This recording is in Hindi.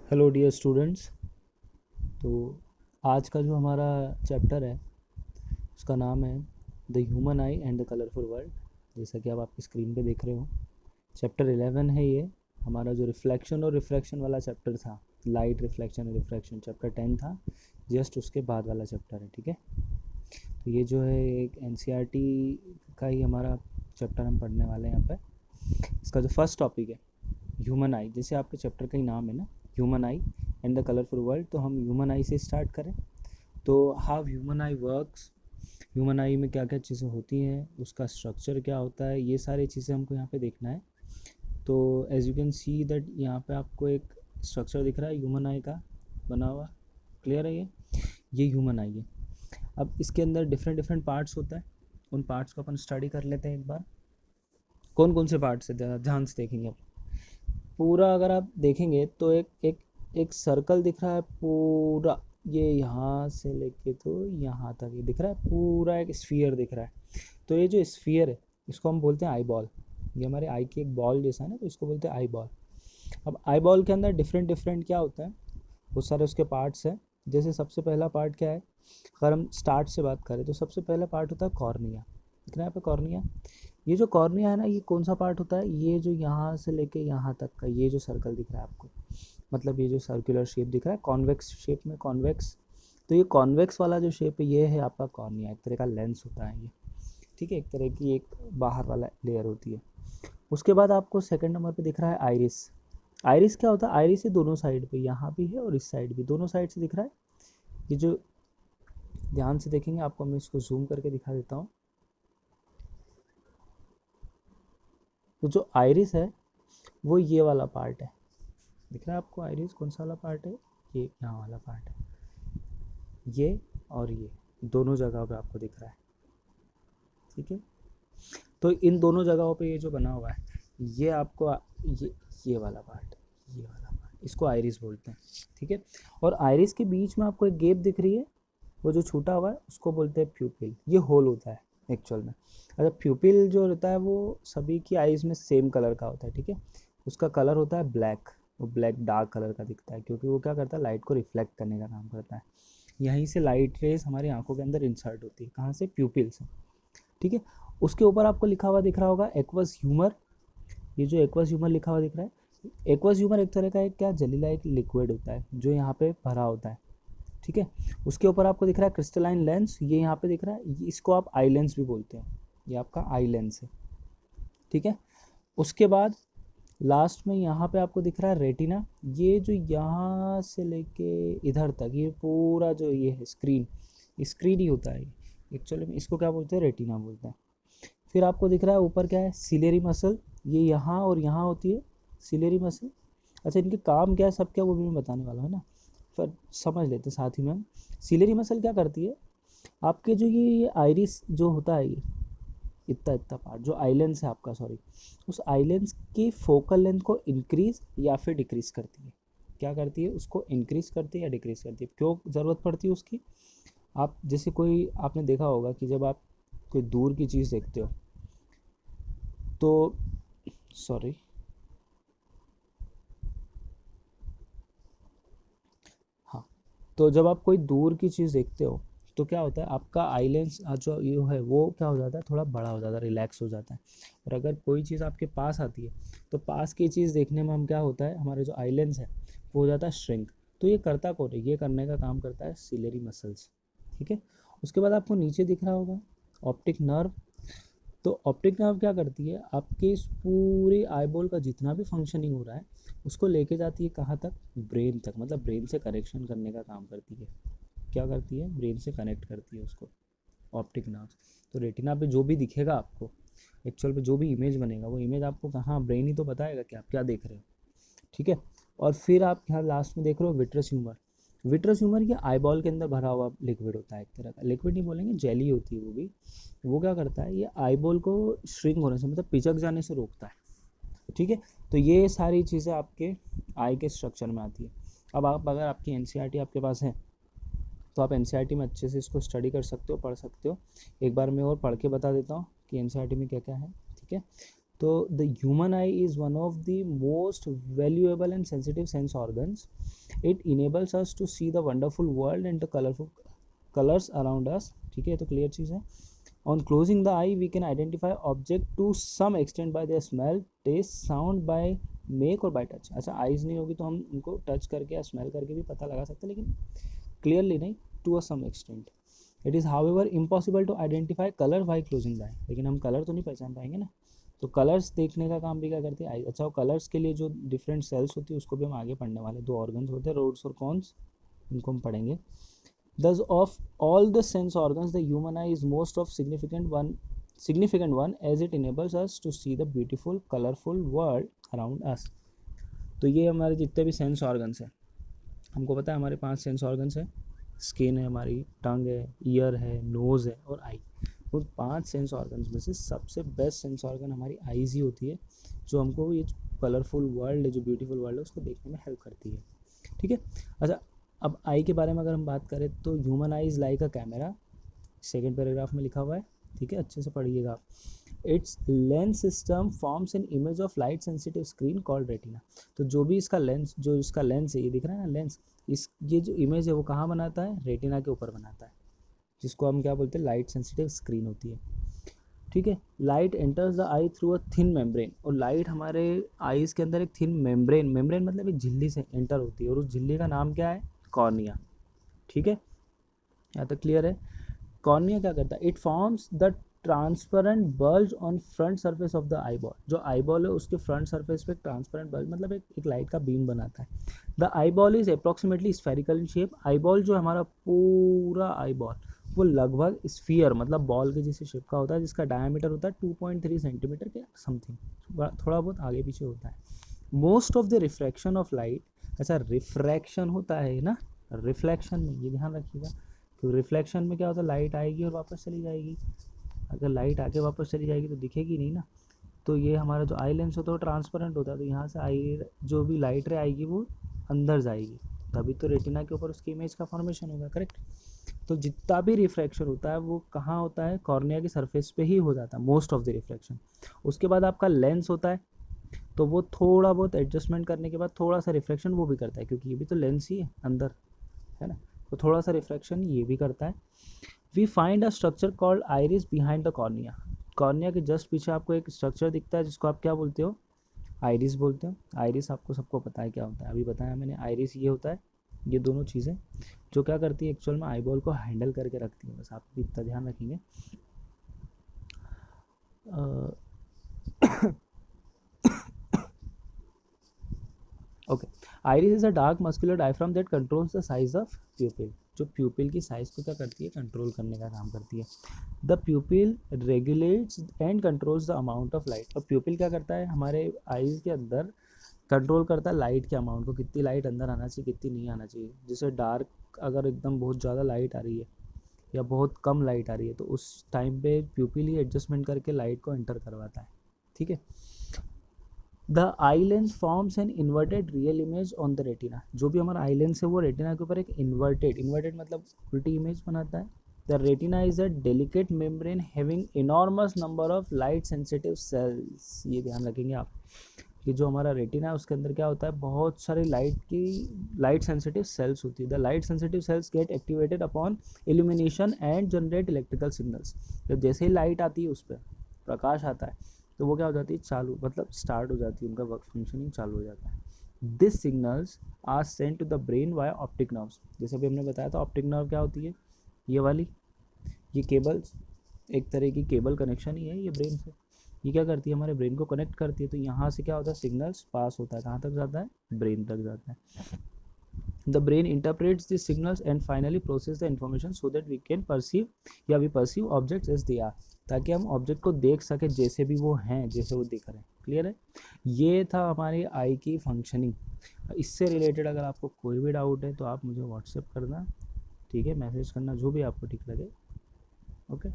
Hello dear students. तो आज का जो हमारा चैप्टर है उसका नाम है the human I and the colourful world. जैसा कि आप आपकी स्क्रीन पे देख रहे हो, चैप्टर 11 है ये। हमारा जो रिफ्लेक्शन और रिफ्रैक्शन वाला चैप्टर था, लाइट रिफ्लेक्शन और रिफ्रैक्शन, चैप्टर 10 था। जस्ट उसके बाद वाला चैप्टर है, ठीक है। तो ये जो है एक एनसीईआरटी का ही हमारा चैप्टर हम पढ़ने वाले हैं यहाँ पे। इसका जो फर्स्ट टॉपिक है ह्यूमन आई, जैसे आपके चैप्टर का ही नाम है ना, human I and the colourful world. तो हम ह्यूमन आई से स्टार्ट करें। तो how human I works, human आई में क्या क्या चीज़ें होती हैं, उसका स्ट्रक्चर क्या होता है, ये सारी चीज़ें हमको यहाँ पे देखना है। तो as you can see that यहाँ पे आपको एक स्ट्रक्चर दिख रहा है ह्यूमन आई का बना हुआ। क्लियर है ये ह्यूमन आई है। अब इसके अंदर डिफरेंट डिफरेंट पार्ट्स होता है, उन पार्ट्स को अपन स्टडी कर लेते हैं एक बार। कौन कौन से पार्ट्स है ध्यान से देखेंगे आप। पूरा अगर आप देखेंगे तो एक एक एक सर्कल दिख रहा है पूरा, ये यहाँ से लेके तो यहाँ तक ये दिख रहा है, पूरा एक स्फीयर दिख रहा है। तो ये जो स्फीयर है इसको हम बोलते हैं आई बॉल। ये हमारे आई की एक बॉल जैसा है ना, तो इसको बोलते हैं आई बॉल। अब आई बॉल के अंदर डिफरेंट डिफरेंट क्या होता है, बहुत सारे उसके पार्ट्स हैं। जैसे सबसे पहला पार्ट क्या है, अगर हम स्टार्ट से बात करें तो सबसे पहला पार्ट होता है कॉर्निया। दिख रहा है यहाँ पे कॉर्निया। ये जो कॉर्निया है ना, ये कौन सा पार्ट होता है, ये जो यहाँ से लेके यहाँ तक का ये जो सर्कल दिख रहा है आपको, मतलब ये जो सर्कुलर शेप दिख रहा है कॉन्वेक्स शेप में, कॉन्वेक्स। तो ये कॉन्वेक्स वाला जो शेप है ये है आपका कॉर्निया, एक तरह का लेंस होता है ये, ठीक है, एक तरह की एक बाहर वाला लेयर होती है। उसके बाद आपको सेकंड नंबर पे दिख रहा है आइरिस। आइरिस क्या होता है, आइरिस ये दोनों साइड पे, यहाँ भी है और इस साइड भी, दोनों साइड से दिख रहा है। ये जो ध्यान से देखेंगे आपको, मैं इसको जूम करके दिखा देता हूँ। तो जो आइरिस है वो ये वाला पार्ट है, दिख रहा है आपको आइरिस कौन सा वाला पार्ट है, ये यहाँ वाला पार्ट है। ये और ये दोनों जगह पे आपको दिख रहा है, ठीक है। तो इन दोनों जगहों पे ये जो बना हुआ है ये आपको ये वाला पार्ट, ये वाला पार्ट, इसको आइरिस बोलते हैं, ठीक है। और आइरिस के बीच में आपको एक गैप दिख रही है, वो जो छूटा हुआ है उसको बोलते हैं प्यूपिल। ये होल होता है एक्चुअल में। अच्छा, प्यूपिल जो होता है वो सभी की आइज़ में सेम कलर का होता है, ठीक है। उसका कलर होता है ब्लैक, वो ब्लैक डार्क कलर का दिखता है क्योंकि वो क्या करता है, लाइट को रिफ्लेक्ट करने का काम करता है। यहीं से लाइट रेज हमारी आंखों के अंदर इंसर्ट होती है, कहाँ से, प्यूपिल से, ठीक है। उसके ऊपर आपको लिखा हुआ दिख रहा होगा एक्वस ह्यूमर। ये जो एक्वस ह्यूमर लिखा हुआ दिख रहा है, एक्वस ह्यूमर एक तरह का एक क्या जलीला एक लिक्विड होता है जो यहाँ पे भरा होता है, ठीक है। उसके ऊपर आपको दिख रहा है क्रिस्टलाइन लेंस, ये यहाँ पे दिख रहा है, इसको आप आई लेंस भी बोलते हैं, ये आपका आई लेंस है, ठीक है। उसके बाद लास्ट में यहाँ पे आपको दिख रहा है रेटिना। ये जो यहाँ से लेके इधर तक ये पूरा जो ये है स्क्रीन, स्क्रीन ही होता है एक्चुअली में, इसको क्या बोलते हैं, रेटिना बोलते हैं। फिर आपको दिख रहा है ऊपर क्या है, सिलेरी मसल, ये यहाँ और यहाँ होती है सिलेरी मसल। अच्छा, इनके काम क्या है सब क्या, वो भी मैं बताने वाला हूँ ना, फिर समझ लेते साथ ही में हम। सिलेरी मसल क्या करती है, आपके जो ये आइरिस जो होता है, ये इतना इतना पार्ट जो आइलेंस है आपका, सॉरी, उस आइलेंस की फोकल लेंथ को इंक्रीज या फिर डिक्रीज करती है। क्या करती है, उसको इंक्रीज करती है या डिक्रीज करती है, क्यों ज़रूरत पड़ती है उसकी। आप जैसे कोई आपने देखा होगा कि जब आप कोई दूर की चीज़ देखते हो तो, सॉरी, हाँ, तो जब आप कोई दूर की चीज़ देखते हो तो क्या होता है, आपका आई लेंस जो ये है वो क्या हो जाता है, थोड़ा बड़ा हो जाता है, रिलैक्स हो जाता है। और अगर कोई चीज़ आपके पास आती है तो पास की चीज़ देखने में हम क्या होता है, हमारे जो आई लेंस है वो हो जाता है श्रिंक। तो ये करता कौन है, ये करने का काम करता है सिलेरी मसल्स, ठीक है। उसके बाद आपको नीचे दिख रहा होगा ऑप्टिक नर्व। तो ऑप्टिक नर्व क्या करती है, आपके इस पूरे आईबॉल का जितना भी फंक्शनिंग हो रहा है उसको लेके जाती है कहाँ तक, ब्रेन तक, मतलब ब्रेन से कनेक्शन करने का काम करती है। क्या करती है, ब्रेन से कनेक्ट करती है उसको, ऑप्टिक नर्व। तो रेटिना पे जो भी दिखेगा आपको, एक्चुअल पे जो भी इमेज बनेगा वो इमेज आपको कहाँ, ब्रेन ही तो बताएगा कि आप क्या देख रहे हो, ठीक है। और फिर आप यहाँ लास्ट में देख रहे हो विट्रस ह्यूमर। विट्रस ह्यूमर ये आईबॉल के अंदर भरा हुआ लिक्विड होता है, एक तरह का लिक्विड नहीं बोलेंगे, जेली होती है वो भी। वो क्या करता है, ये आईबॉल को श्रिंक होने से, मतलब पिचक जाने से रोकता है, ठीक है। तो ये सारी चीज़ें आपके आई के स्ट्रक्चर में आती है। अब आप अगर आपकी एनसीईआरटी आपके पास है तो आप एनसीईआरटी में अच्छे से इसको स्टडी कर सकते हो, पढ़ सकते हो। एक बार मैं और पढ़ के बता देता हूँ कि एनसीईआरटी में क्या क्या है, ठीक है। तो the human eye is one of the most valuable and sensitive sense organs. It enables us to see the wonderful world and the colourful colours around us. ठीक है, तो क्लियर चीज़ है. On closing the eye we can identify object to some extent by their smell, taste, sound, by make और बाय टच. अच्छा, आइज़ नहीं होगी तो हम उनको टच करके या स्मेल करके भी पता लगा सकते हैं, लेकिन क्लियरली नहीं, to a some extent. It is however impossible to identify colour by closing the eye. लेकिन हम कलर तो नहीं पहचान पाएंगे ना, तो कलर्स देखने का काम भी क्या करती है आई. अच्छा, वो कलर्स के लिए जो डिफरेंट सेल्स होती है उसको भी हम आगे पढ़ने वाले. दो ऑर्गन्स होते हैं, रोड्स और कॉन्स, इनको हम पढ़ेंगे. Thus, of all the sense organs, the human eye is most of significant one as it enables us to see the beautiful, colorful world around us. तो ये हमारे जितने भी सेंस ऑर्गन्स हैं, हमको पता है हमारे 5 सेंस ऑर्गन्स हैं. स्किन है हमारी, टंग है, ईयर है, नोज़ है और आई. उन 5 सेंस ऑर्गन्स में से सबसे बेस्ट सेंस ऑर्गन हमारी आईज़ ही होती है, जो हमको ये कलरफुल वर्ल्ड है, जो ब्यूटीफुल वर्ल्ड है, उसको देखने में हेल्प करती है. ठीक है. अच्छा, अब आई के बारे में अगर हम बात करें तो human eye is like a camera. Second paragraph में लिखा हुआ है. ठीक है, अच्छे से पढ़िएगा. It's lens system forms an image of light sensitive screen called retina. तो जो भी इसका लेंस, जो इसका लेंस है, ये दिख रहा है ना लेंस, इस ये जो इमेज है वो कहाँ बनाता है, रेटिना के ऊपर बनाता है, जिसको हम क्या बोलते हैं, लाइट सेंसिटिव स्क्रीन होती है. ठीक है. Light enters the I through a thin membrane. और लाइट हमारे आईज़ के अंदर एक थिन मेम्ब्रेन, मेम्ब्रेन मतलब एक झिल्ली से एंटर होती है, और उस झिल्ली का नाम क्या है, कॉर्निया. ठीक है, यहाँ तक क्लियर है. कॉर्निया क्या करता है, it forms the transparent bulge on front surface of the eye ball. जो आई बॉल है उसके फ्रंट सरफेस पे ट्रांसपेरेंट बल्ज मतलब एक लाइट का बीम बनाता है. The eye ball is approximately spherical in shape. Eye ball जो हमारा पूरा आई बॉल वो लगभग स्फीयर मतलब बॉल के जैसे शेप का होता है, जिसका डायमीटर होता है 2.3 सेंटीमीटर के समथिंग, थोड़ा बहुत आगे पीछे होता है. Most of the refraction of light. अच्छा, रिफ्रैक्शन होता है ना, रिफ्लेक्शन में, ये ध्यान रखिएगा, क्योंकि रिफ्लेक्शन में क्या होता है, लाइट आएगी और वापस चली जाएगी. अगर लाइट आके वापस चली जाएगी तो दिखेगी नहीं ना. तो ये हमारा जो आई लेंस होता है वो ट्रांसपेरेंट होता है, तो यहाँ से आई जो भी लाइट रे आएगी वो अंदर जाएगी, तभी तो रेटिना के ऊपर उसकी इमेज का फॉर्मेशन होगा. करेक्ट. तो जितना भी रिफ्रैक्शन होता है वो कहाँ होता है, कॉर्निया की सरफेस पे ही हो जाता है, मोस्ट ऑफ द रिफ्रैक्शन. उसके बाद आपका लेंस होता है, तो वो थोड़ा बहुत एडजस्टमेंट करने के बाद थोड़ा सा रिफ्रैक्शन वो भी करता है, क्योंकि ये भी तो लेंस ही है अंदर, है ना, तो थोड़ा सा रिफ्रैक्शन ये भी करता है. We find a structure called iris behind the cornea. Cornea के जस्ट पीछे आपको एक स्ट्रक्चर दिखता है जिसको आप क्या बोलते हो, आइरिस बोलते हो. आइरिस आपको सबको पता है क्या होता है, अभी बताया मैंने. आइरिस ये होता है, ये दोनों चीज़ें जो क्या करती है एक्चुअल में आईबॉल को हैंडल करके रखती है. बस आप भी इतना ध्यान रखेंगे. Okay. Iris is a dark muscular diaphragm that controls the size of प्यूपिल. जो प्यूपिल की साइज को क्या करती है, कंट्रोल करने का काम करती है. The प्यूपिल regulates and controls the amount of light. और प्यूपिल क्या करता है, हमारे आईज के अंदर कंट्रोल करता है लाइट के अमाउंट को, कितनी लाइट अंदर आना चाहिए, कितनी नहीं आना चाहिए. जैसे डार्क, अगर एकदम बहुत ज़्यादा लाइट आ रही है या बहुत कम लाइट आ रही है, तो उस टाइम पे प्यूपिल ही एडजस्टमेंट करके लाइट को एंटर करवाता है. ठीक है. The eye lens forms an inverted real image on the retina. जो भी हमारा आई लेंस है वो रेटिना के ऊपर एक इन्वर्टेड मतलब उल्टी इमेज बनाता है. The retina is a delicate membrane having enormous number of light sensitive sales. ये ध्यान रखेंगे आप कि जो हमारा रेटिना है उसके अंदर क्या होता है, बहुत सारे लाइट सेंसिटिव सेल्स होती है. The light sensitive sales gate activated upon illumination and generate electrical signals. तो जैसे ही लाइट आती है, उस पर प्रकाश आता है, तो वो क्या हो जाती है, चालू मतलब स्टार्ट हो जाती है, उनका वर्क फंक्शनिंग चालू हो जाता है. This signals are sent to the brain via optic nerves. जैसे अभी हमने बताया था, ऑप्टिक नर्व क्या होती है, ये वाली, ये केबल्स, एक तरह की केबल कनेक्शन ही है ये ब्रेन से. ये क्या करती है, हमारे ब्रेन को कनेक्ट करती है. तो यहाँ से क्या होता है, सिग्नल्स पास होता है, कहाँ तक जाता है, ब्रेन तक जाता है. The brain interprets this signals and finally process the information so that we can perceive या we perceive objects as they are. ताकि हम ऑब्जेक्ट को देख सकें जैसे भी वो हैं, जैसे वो दिख रहे हैं. क्लियर है. ये था हमारी आई की फंक्शनिंग. इससे रिलेटेड अगर आपको कोई भी डाउट है तो आप मुझे व्हाट्सएप करना. ठीक है, मैसेज करना, जो भी आपको ठीक लगे. ओके.